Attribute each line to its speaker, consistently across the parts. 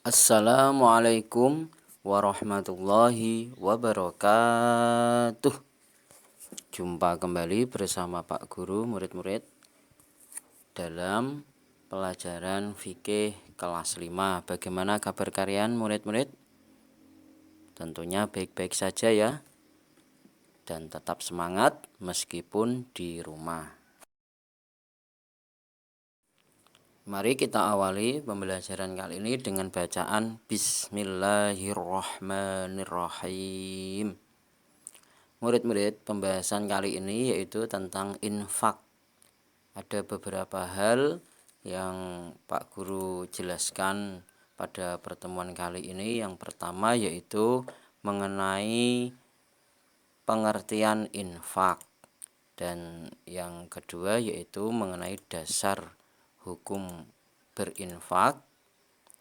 Speaker 1: Assalamualaikum warahmatullahi wabarakatuh. Jumpa kembali bersama Pak Guru, murid-murid dalam pelajaran fikih kelas 5. Bagaimana kabar kalian, murid-murid? Tentunya baik-baik saja ya. Dan tetap semangat meskipun di rumah. Mari kita awali pembelajaran kali ini dengan bacaan Bismillahirrahmanirrahim. Murid-murid, pembahasan kali ini yaitu tentang infak. Ada beberapa hal yang Pak Guru jelaskan pada pertemuan kali ini. Yang pertama yaitu mengenai pengertian infak. Dan yang kedua yaitu mengenai dasar hukum berinfak,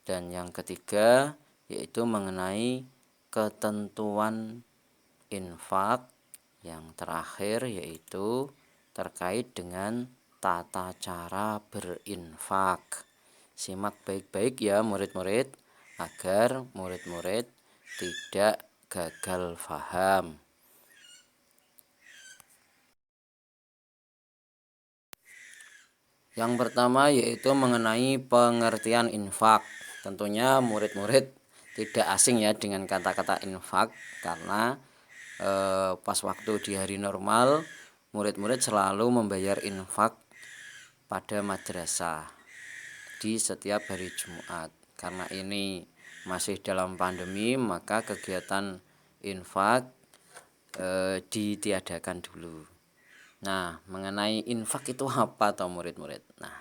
Speaker 1: dan yang ketiga yaitu mengenai ketentuan infak, yang terakhir yaitu terkait dengan tata cara berinfak. Simak baik-baik ya murid-murid, agar murid-murid tidak gagal paham. Yang pertama yaitu mengenai pengertian infak. Tentunya murid-murid tidak asing ya dengan kata-kata infak, karena pas waktu di hari normal murid-murid selalu membayar infak pada madrasah di setiap hari Jumat. Karena ini masih dalam pandemi, maka kegiatan infak ditiadakan dulu. Nah, mengenai infak itu apa toh murid-murid? Nah,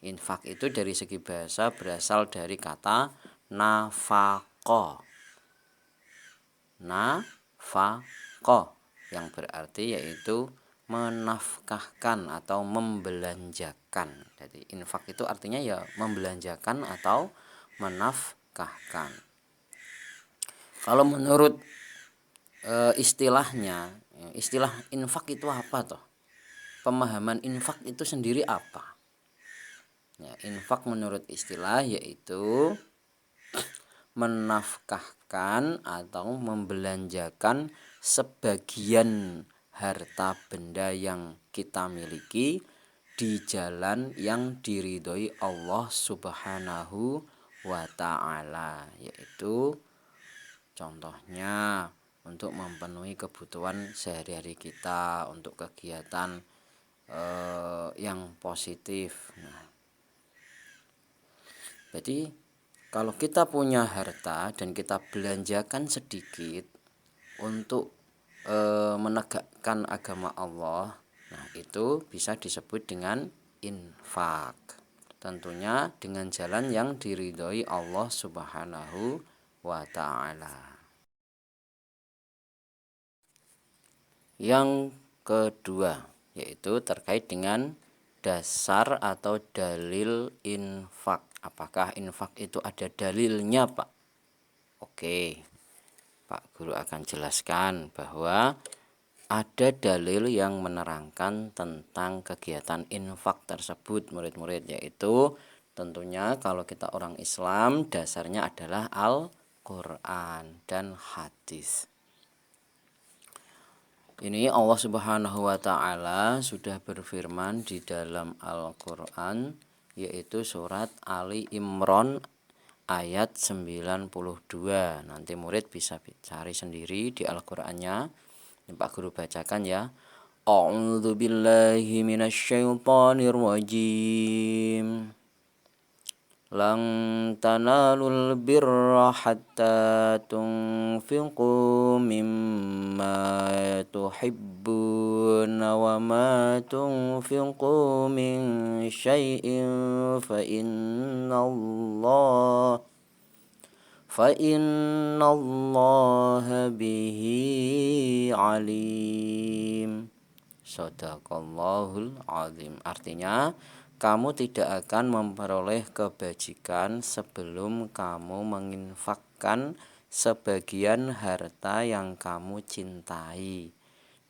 Speaker 1: infak itu dari segi bahasa berasal dari kata nafaqah. Nafaqah yang berarti yaitu menafkahkan atau membelanjakan. Jadi infak itu artinya ya membelanjakan atau menafkahkan. Kalau menurut istilahnya, istilah infak itu apa toh? Pemahaman infak itu sendiri apa? Ya, infak menurut istilah yaitu menafkahkan atau membelanjakan sebagian harta benda yang kita miliki di jalan yang diridhoi Allah Subhanahu wa ta'ala, yaitu contohnya untuk memenuhi kebutuhan sehari-hari kita, untuk kegiatan yang positif. Nah, jadi kalau kita punya harta dan kita belanjakan sedikit untuk menegakkan agama Allah, nah itu bisa disebut dengan infak. Tentunya dengan jalan yang diridhoi Allah Subhanahu wa ta'ala. Yang kedua yaitu terkait dengan dasar atau dalil infak. Apakah infak itu ada dalilnya, Pak? Oke, Pak Guru akan jelaskan bahwa ada dalil yang menerangkan tentang kegiatan infak tersebut, murid-murid, yaitu tentunya kalau kita orang Islam dasarnya adalah Al-Quran dan hadis. Ini Allah Subhanahu wa ta'ala sudah berfirman di dalam Al-Quran, yaitu surat Ali Imran ayat 92. Nanti murid bisa cari sendiri di Al-Qurannya. Pak Guru bacakan ya. A'udzu billahi minasyaitonir rajim. Lan tanalul birra hatta tunfiqu mimma tuhibbun wa ma tunfiqu min syai'in fa innallaha bihi alim. Shadaqallahul azim. Artinya, kamu tidak akan memperoleh kebajikan sebelum kamu menginfakkan sebagian harta yang kamu cintai.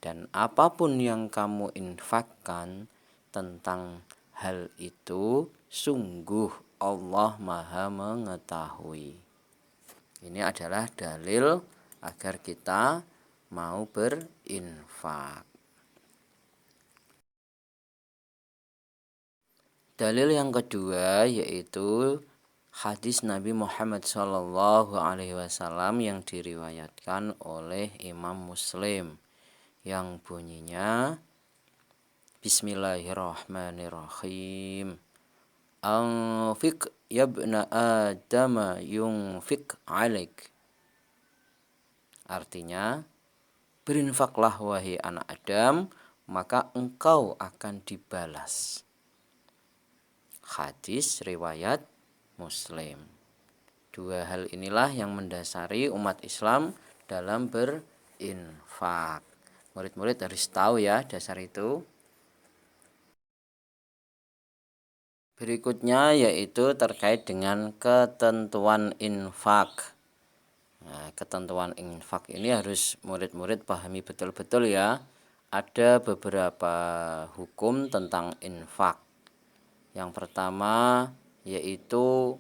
Speaker 1: Dan apapun yang kamu infakkan tentang hal itu, sungguh Allah Maha mengetahui. Ini adalah dalil agar kita mau berinfak. Dalil yang kedua yaitu hadis Nabi Muhammad SAW yang diriwayatkan oleh Imam Muslim yang bunyinya Bismillahirrahmanirrahim. Anfik yabna Adam yunfik alaik. Artinya, berinfaklah wahai anak Adam, maka engkau akan dibalas. Hadis riwayat Muslim. Dua hal inilah yang mendasari umat Islam dalam berinfak. Murid-murid harus tahu ya dasar itu. Berikutnya yaitu terkait dengan ketentuan infak. Nah, ketentuan infak ini harus murid-murid pahami betul-betul ya. Ada beberapa hukum tentang infak. Yang pertama yaitu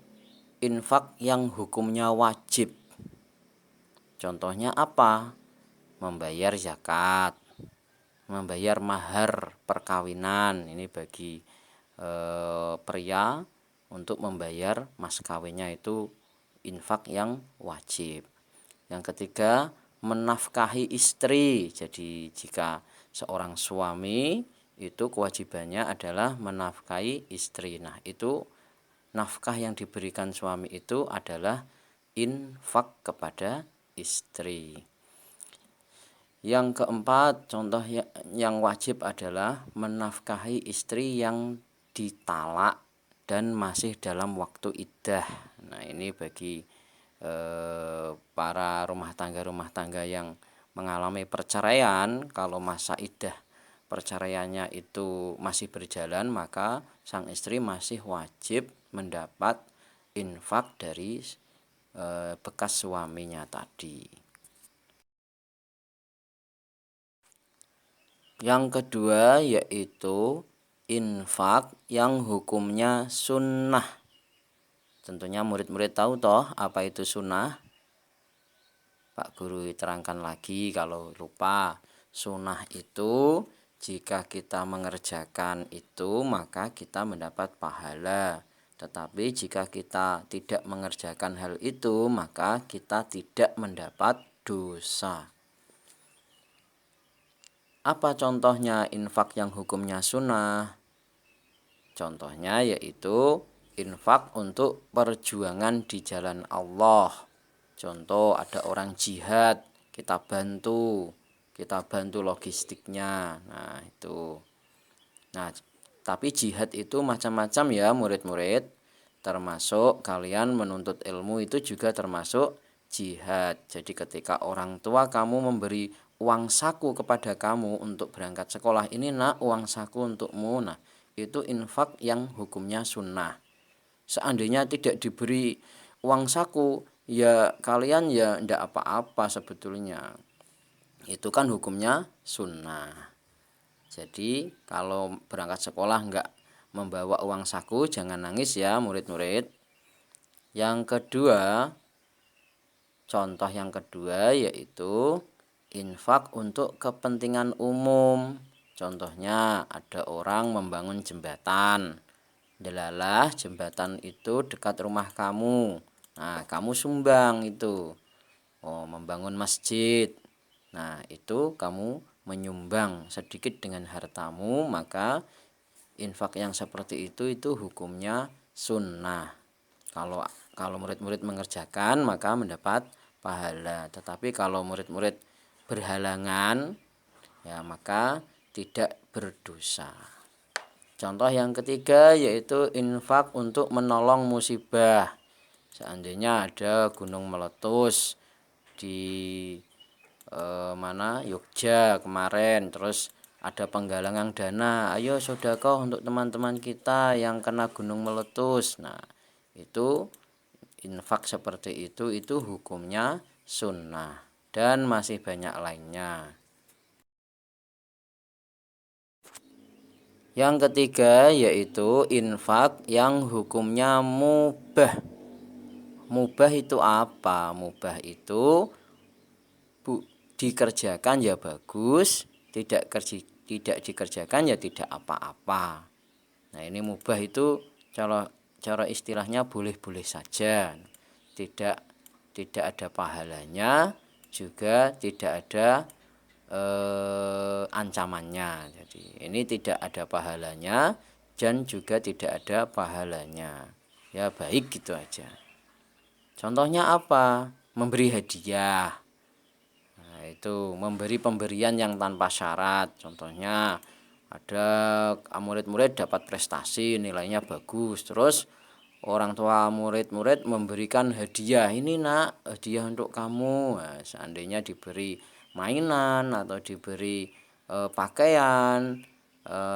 Speaker 1: infak yang hukumnya wajib. Contohnya apa? Membayar zakat, membayar mahar perkawinan. Ini bagi pria untuk membayar mas kawinnya itu infak yang wajib. Yang ketiga, menafkahi istri. Jadi jika seorang suami itu kewajibannya adalah menafkahi istri. Nah, itu nafkah yang diberikan suami itu adalah infak kepada istri. Yang keempat, contoh yang wajib adalah menafkahi istri yang ditalak dan masih dalam waktu iddah. Nah, ini bagi para rumah tangga yang mengalami perceraian, kalau masa iddah perceraiannya itu masih berjalan, maka sang istri masih wajib mendapat infak dari bekas suaminya tadi. Yang kedua yaitu infak yang hukumnya sunnah. Tentunya murid-murid tahu toh apa itu sunnah. Pak Guru terangkan lagi kalau lupa. Sunnah itu jika kita mengerjakan itu maka kita mendapat pahala. Tetapi jika kita tidak mengerjakan hal itu maka kita tidak mendapat dosa. Apa contohnya infak yang hukumnya sunnah? Contohnya yaitu infak untuk perjuangan di jalan Allah. Contoh ada orang jihad, kita bantu logistiknya. Nah, itu. Nah, tapi jihad itu macam-macam ya murid-murid. Termasuk kalian menuntut ilmu itu juga termasuk jihad. Jadi ketika orang tua kamu memberi uang saku kepada kamu untuk berangkat sekolah, ini nak uang saku untukmu. Nah, itu infak yang hukumnya sunnah. Seandainya tidak diberi uang saku, ya kalian ya ndak apa-apa sebetulnya. Itu kan hukumnya sunnah. Jadi kalau berangkat sekolah nggak membawa uang saku, jangan nangis ya murid-murid. Yang kedua, contoh yang kedua yaitu infak untuk kepentingan umum. Contohnya ada orang membangun jembatan. Delalah jembatan itu dekat rumah kamu. Nah, kamu sumbang itu. Membangun masjid. Nah, itu kamu menyumbang sedikit dengan hartamu, maka infak yang seperti itu hukumnya sunnah. Kalau murid-murid mengerjakan maka mendapat pahala. Tetapi kalau murid-murid berhalangan ya maka tidak berdosa. Contoh yang ketiga yaitu infak untuk menolong musibah. Seandainya ada gunung meletus di Yogyakarta kemarin, terus ada penggalangan dana, ayo sedekah untuk teman-teman kita yang kena gunung meletus. Nah, itu infak seperti itu hukumnya sunnah dan masih banyak lainnya. Yang ketiga yaitu infak yang hukumnya mubah. Mubah itu apa? Mubah itu dikerjakan ya bagus, tidak dikerjakan ya tidak apa-apa. Nah, ini mubah itu cara istilahnya boleh-boleh saja. Tidak ada pahalanya, juga tidak ada ancamannya. Jadi ini tidak ada pahalanya dan juga tidak ada pahalanya. Ya baik gitu aja. Contohnya apa? Memberi hadiah. Nah, itu memberi pemberian yang tanpa syarat. Contohnya ada murid-murid dapat prestasi, nilainya bagus. Terus orang tua murid-murid memberikan hadiah. Ini nak, hadiah untuk kamu. Nah, seandainya diberi mainan atau diberi pakaian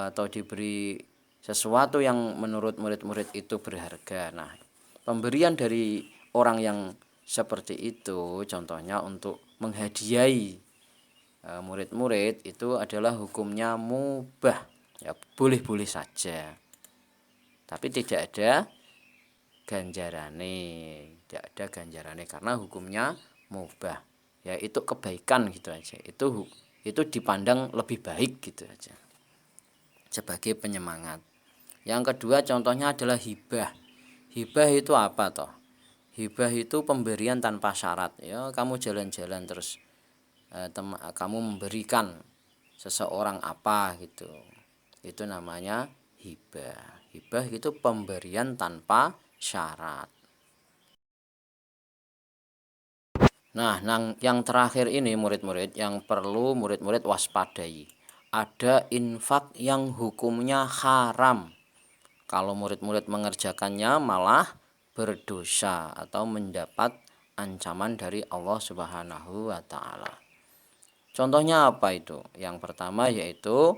Speaker 1: atau diberi sesuatu yang menurut murid-murid itu berharga. Nah, pemberian dari orang yang seperti itu contohnya untuk menghadiahi murid-murid itu adalah hukumnya mubah, ya boleh-boleh saja, tapi tidak ada ganjarane, karena hukumnya mubah, ya itu kebaikan gitu aja, itu dipandang lebih baik gitu aja sebagai penyemangat. Yang kedua contohnya adalah hibah. Hibah itu apa toh? Hibah itu pemberian tanpa syarat. Ya, kamu jalan-jalan terus kamu memberikan seseorang apa gitu. Itu namanya hibah. Hibah itu pemberian tanpa syarat. Nah, yang terakhir ini murid-murid yang perlu murid-murid waspadai. Ada infak yang hukumnya haram. Kalau murid-murid mengerjakannya malah berdosa atau mendapat ancaman dari Allah Subhanahu wa taala. Contohnya apa itu? Yang pertama yaitu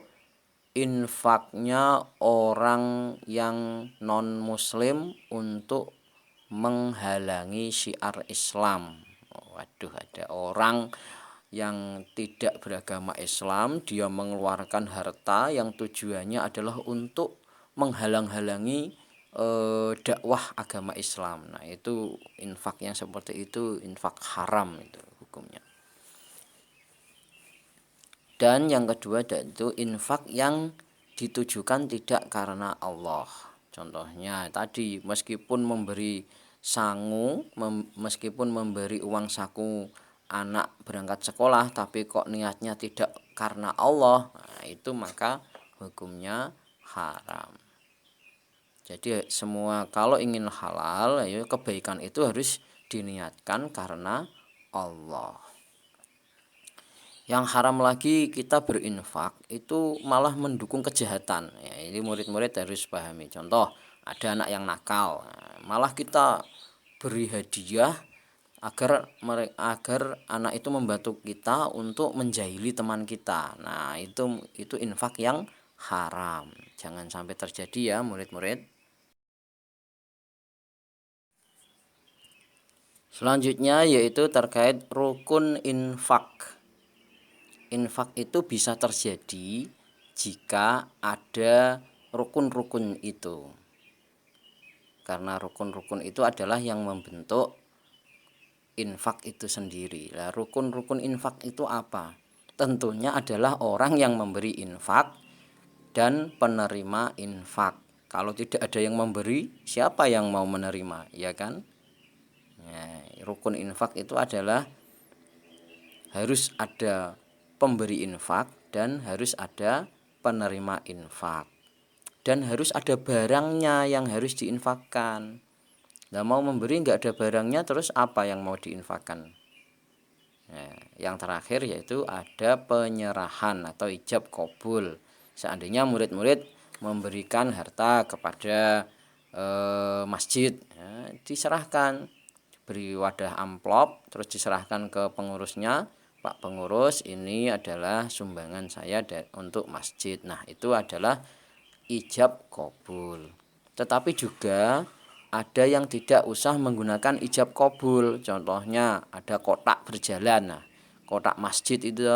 Speaker 1: infaknya orang yang non muslim untuk menghalangi syiar Islam. Waduh, ada orang yang tidak beragama Islam, dia mengeluarkan harta yang tujuannya adalah untuk menghalang-halangi dakwah agama Islam. Nah, itu infak yang seperti itu infak haram itu hukumnya. Dan yang kedua yaitu infak yang ditujukan tidak karena Allah. Contohnya tadi meskipun memberi sangu, meskipun memberi uang saku anak berangkat sekolah tapi kok niatnya tidak karena Allah, nah, itu maka hukumnya haram. Jadi semua kalau ingin halal, ya kebaikan itu harus diniatkan karena Allah. Yang haram lagi kita berinfak itu malah mendukung kejahatan. Ya, ini murid-murid harus pahami. Contoh, ada anak yang nakal, malah kita beri hadiah agar anak itu membantu kita untuk menjahili teman kita. Nah, itu infak yang haram. Jangan sampai terjadi ya murid-murid. Selanjutnya yaitu terkait rukun infak. Infak itu bisa terjadi jika ada rukun-rukun itu. Karena rukun-rukun itu adalah yang membentuk infak itu sendiri. Lah, rukun-rukun infak itu apa? Tentunya adalah orang yang memberi infak dan penerima infak. Kalau tidak ada yang memberi, siapa yang mau menerima? Ya kan? Nah, rukun infak itu adalah harus ada pemberi infak dan harus ada penerima infak, dan harus ada barangnya yang harus diinfakkan. Nah, mau memberi nggak ada barangnya, terus apa yang mau diinfakkan? Nah, yang terakhir yaitu ada penyerahan atau ijab kabul. Seandainya murid-murid memberikan harta kepada masjid, ya, diserahkan, beri wadah amplop, terus diserahkan ke pengurusnya. Pak pengurus, ini adalah sumbangan saya untuk masjid. Nah, itu adalah ijab kabul. Tetapi juga ada yang tidak usah menggunakan ijab kabul. Contohnya ada kotak berjalan. Nah, kotak masjid itu,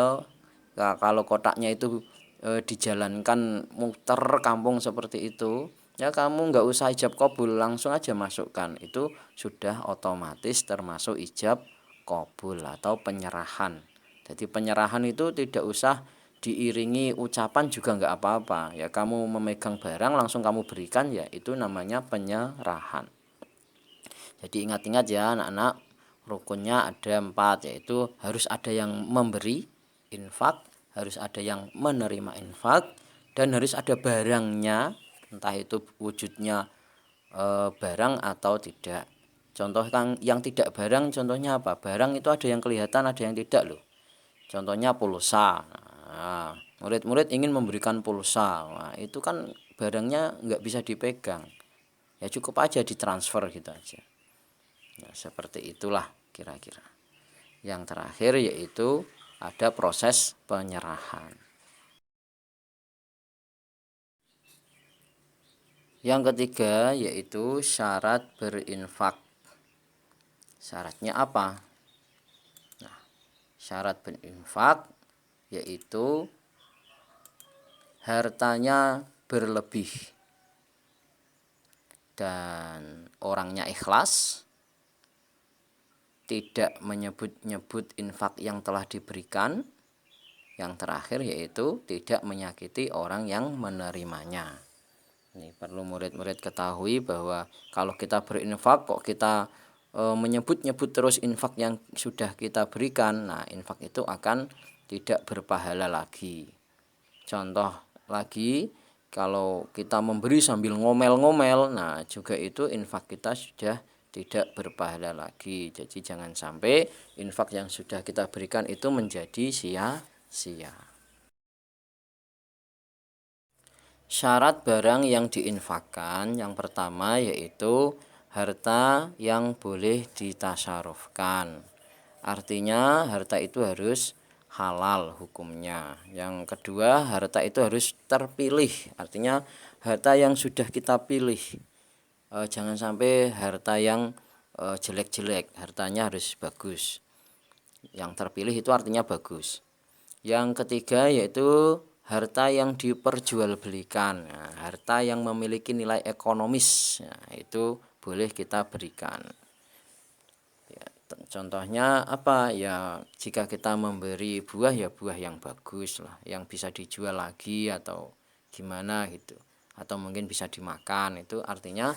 Speaker 1: nah, kalau kotaknya itu dijalankan muter kampung seperti itu, Ya kamu nggak usah ijab kabul, langsung aja masukkan. Itu sudah otomatis termasuk ijab kabul atau penyerahan. Jadi penyerahan itu tidak usah diiringi ucapan juga nggak apa-apa. Ya kamu memegang barang langsung kamu berikan, ya itu namanya penyerahan. Jadi ingat-ingat ya anak-anak, rukunnya ada 4, yaitu harus ada yang memberi infak, harus ada yang menerima infak, dan harus ada barangnya, entah itu wujudnya barang atau tidak. Contoh yang tidak barang, contohnya apa? Barang itu ada yang kelihatan, ada yang tidak loh. Contohnya pulsa. Nah, murid-murid ingin memberikan pulsa, nah, itu kan barangnya nggak bisa dipegang, ya cukup aja ditransfer gitu aja. Nah, seperti itulah kira-kira. Yang terakhir yaitu ada proses penyerahan. Yang ketiga yaitu syarat berinfak. Syaratnya apa? Nah, syarat berinfak yaitu hartanya berlebih dan orangnya ikhlas, tidak menyebut-nyebut infak yang telah diberikan. Yang terakhir yaitu tidak menyakiti orang yang menerimanya. Ini perlu murid-murid ketahui bahwa kalau kita berinfak kok kita menyebut-nyebut terus infak yang sudah kita berikan, nah infak itu akan tidak berpahala lagi. Contoh lagi, kalau kita memberi sambil ngomel-ngomel, nah juga itu infak kita sudah tidak berpahala lagi. Jadi jangan sampai infak yang sudah kita berikan itu menjadi sia-sia. Syarat barang yang diinfakkan yang pertama yaitu harta yang boleh ditasarufkan. Artinya harta itu harus halal hukumnya. Yang kedua, harta itu harus terpilih. Artinya harta yang sudah kita pilih. Jangan sampai harta yang jelek-jelek, hartanya harus bagus. Yang terpilih itu artinya bagus. Yang ketiga yaitu harta yang diperjualbelikan. Nah, harta yang memiliki nilai ekonomis, nah, itu boleh kita berikan. Ya, contohnya apa? Ya jika kita memberi buah, ya buah yang bagus lah, yang bisa dijual lagi atau gimana gitu, atau mungkin bisa dimakan. Itu artinya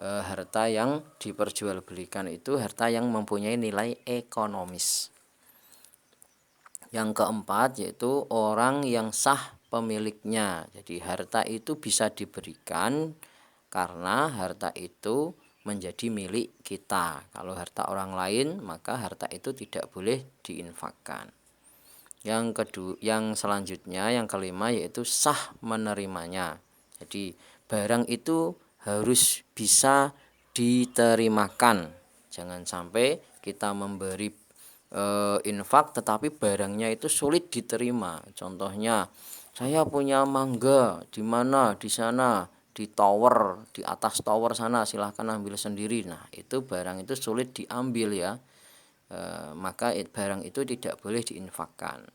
Speaker 1: harta yang diperjualbelikan itu harta yang mempunyai nilai ekonomis. Yang keempat yaitu orang yang sah pemiliknya. Jadi harta itu bisa diberikan karena harta itu menjadi milik kita. Kalau harta orang lain maka harta itu tidak boleh diinfakkan. Yang selanjutnya yang kelima yaitu sah menerimanya. Jadi barang itu harus bisa diterimakan. Jangan sampai kita memberi infak tetapi barangnya itu sulit diterima. Contohnya, saya punya mangga di mana, di sana, di tower, di atas tower sana, silahkan ambil sendiri. Nah itu barang itu sulit diambil ya, maka barang itu tidak boleh diinfakkan.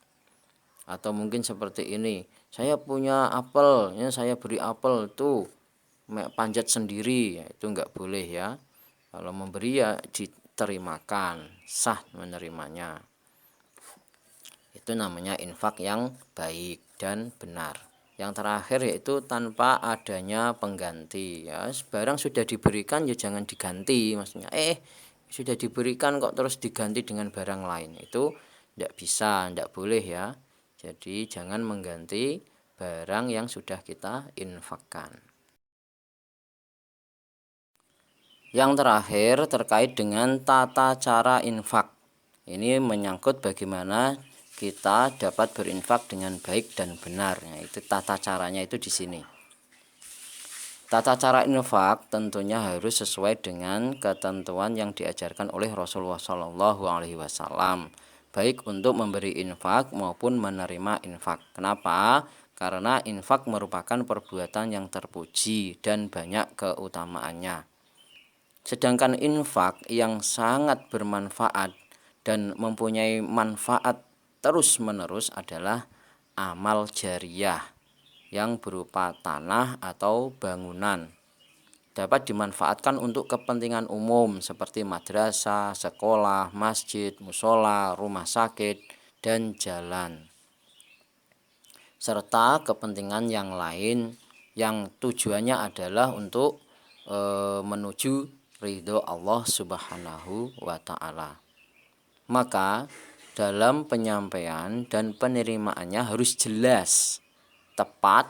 Speaker 1: Atau mungkin seperti ini, saya punya apel, ya saya beri apel tuh panjat sendiri, ya, itu enggak boleh ya. Kalau memberi ya diterimakan, sah menerimanya. Itu namanya infak yang baik dan benar. Yang terakhir yaitu tanpa adanya pengganti. Ya, barang sudah diberikan ya jangan diganti. Maksudnya sudah diberikan kok terus diganti dengan barang lain. Itu tidak bisa, tidak boleh ya. Jadi jangan mengganti barang yang sudah kita infakkan. Yang terakhir terkait dengan tata cara infak. Ini menyangkut bagaimana kita dapat berinfak dengan baik dan benar. Nah, itu tata caranya itu di sini. Tata cara infak tentunya harus sesuai dengan ketentuan yang diajarkan oleh Rasulullah SAW, baik untuk memberi infak maupun menerima infak. Kenapa? Karena infak merupakan perbuatan yang terpuji dan banyak keutamaannya. Sedangkan infak yang sangat bermanfaat dan mempunyai manfaat terus-menerus adalah amal jariyah. yang berupa tanah atau bangunan. Dapat dimanfaatkan untuk kepentingan umum seperti madrasah, sekolah, masjid, musola, rumah sakit, dan jalan. Serta kepentingan yang lain yang tujuannya adalah untuk menuju ridho Allah Subhanahu wa ta'ala. Maka dalam penyampaian dan penerimaannya harus jelas, tepat,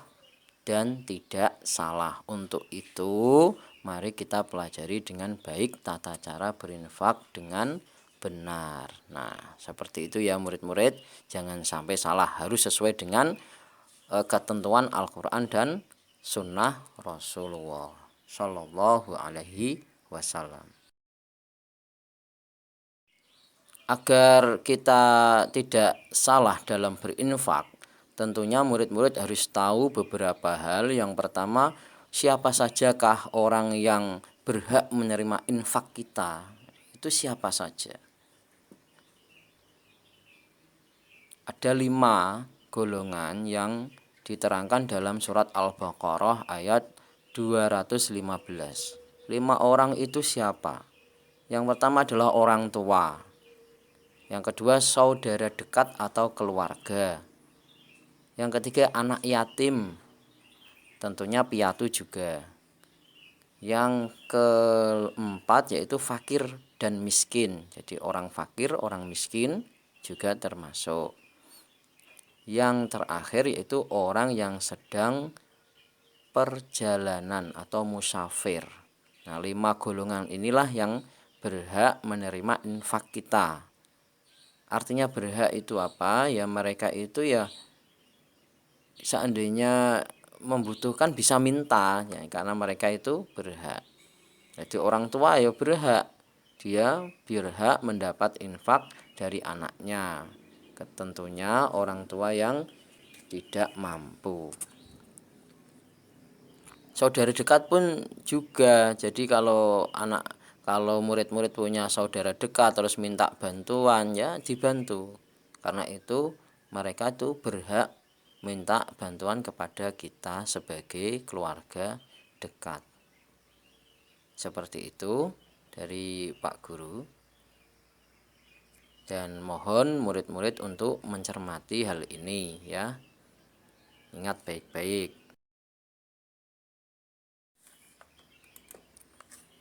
Speaker 1: dan tidak salah. Untuk itu mari kita pelajari dengan baik tata cara berinfak dengan benar. Nah, seperti itu ya murid-murid, jangan sampai salah, harus sesuai dengan ketentuan Al-Quran dan sunnah Rasulullah Shallallahu Alaihi Wasallam. Agar kita tidak salah dalam berinfak, tentunya murid-murid harus tahu beberapa hal. Yang pertama, siapa sajakah orang yang berhak menerima infak kita? Itu siapa saja? Ada 5 golongan yang diterangkan dalam surat Al-Baqarah ayat 215. 5 orang itu siapa? Yang pertama adalah orang tua. Yang kedua saudara dekat atau keluarga. Yang ketiga anak yatim, tentunya piatu juga. Yang keempat yaitu fakir dan miskin. Jadi orang fakir, orang miskin juga termasuk. Yang terakhir yaitu orang yang sedang perjalanan atau musafir. Nah, 5 golongan inilah yang berhak menerima infak kita. Artinya berhak itu apa? Ya mereka itu ya seandainya membutuhkan bisa minta ya, karena mereka itu berhak. Jadi orang tua ya berhak, dia berhak mendapat infak dari anaknya. Tentunya orang tua yang tidak mampu. Saudara dekat pun juga. Jadi kalau murid-murid punya saudara dekat terus minta bantuan, ya dibantu. Karena itu mereka itu berhak minta bantuan kepada kita sebagai keluarga dekat. Seperti itu dari Pak Guru. Dan mohon murid-murid untuk mencermati hal ini ya. Ingat baik-baik.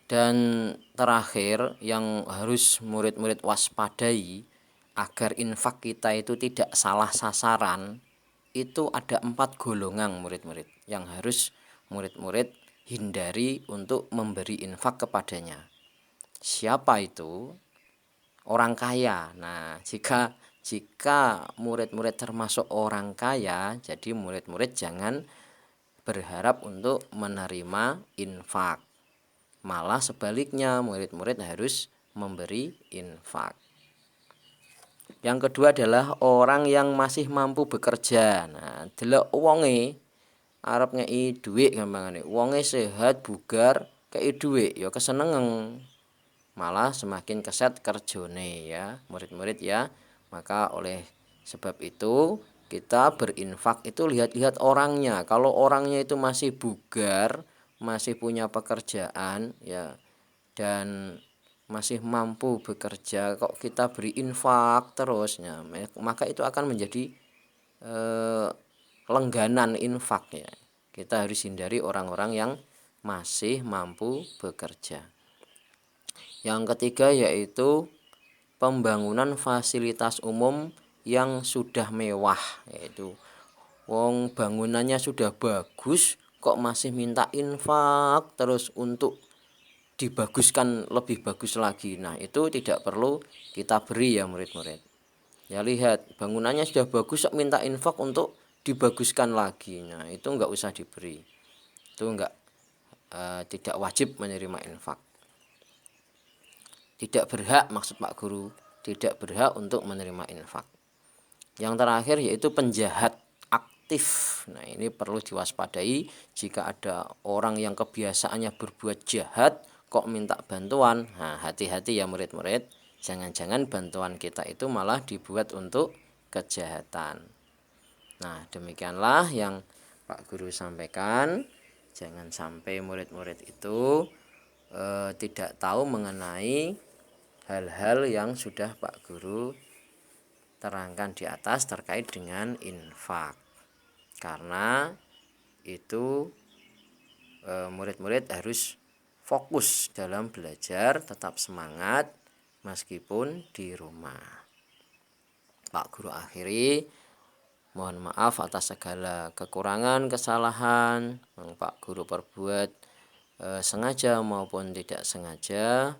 Speaker 1: Dan terakhir yang harus murid-murid waspadai agar infak kita itu tidak salah sasaran, itu ada 4 golongan murid-murid yang harus murid-murid hindari untuk memberi infak kepadanya. Siapa itu? Orang kaya. Nah, jika murid-murid termasuk orang kaya, jadi murid-murid jangan berharap untuk menerima infak. Malah sebaliknya, murid-murid harus memberi infak. Yang kedua adalah orang yang masih mampu bekerja. Nah, delok wonge arep ngei dhuwit gampangane. Wonge sehat, bugar, kei dhuwit ya kesenengan. Malah semakin keset kerjone ya, murid-murid ya. Maka oleh sebab itu kita berinfak itu lihat-lihat orangnya. Kalau orangnya itu masih bugar, masih punya pekerjaan ya, dan masih mampu bekerja, kok kita beri infak terusnya, maka itu akan menjadi lengganan infak ya. Kita harus hindari orang-orang yang masih mampu bekerja. Yang ketiga yaitu pembangunan fasilitas umum yang sudah mewah, yaitu wong bangunannya sudah bagus kok masih minta infak terus untuk dibaguskan lebih bagus lagi. Nah, itu tidak perlu kita beri ya murid-murid. Ya lihat, bangunannya sudah bagus kok minta infak untuk dibaguskan lagi. Nah, itu enggak usah diberi. Itu tidak wajib menerima infak. Tidak berhak, maksud Pak Guru, tidak berhak untuk menerima infak. Yang terakhir yaitu penjahat aktif. Nah, ini perlu diwaspadai jika ada orang yang kebiasaannya berbuat jahat kok minta bantuan. Nah, hati-hati ya murid-murid, jangan-jangan bantuan kita itu malah dibuat untuk kejahatan. Nah, demikianlah yang Pak Guru sampaikan, jangan sampai murid-murid itu tidak tahu mengenai hal-hal yang sudah Pak Guru terangkan di atas terkait dengan infak. Karena itu murid-murid harus fokus dalam belajar, tetap semangat meskipun di rumah. Pak Guru akhiri, mohon maaf atas segala kekurangan, kesalahan yang Pak Guru perbuat sengaja maupun tidak sengaja.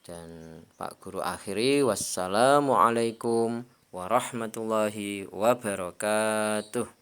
Speaker 1: Dan Pak Guru akhiri, wassalamualaikum warahmatullahi wabarakatuh.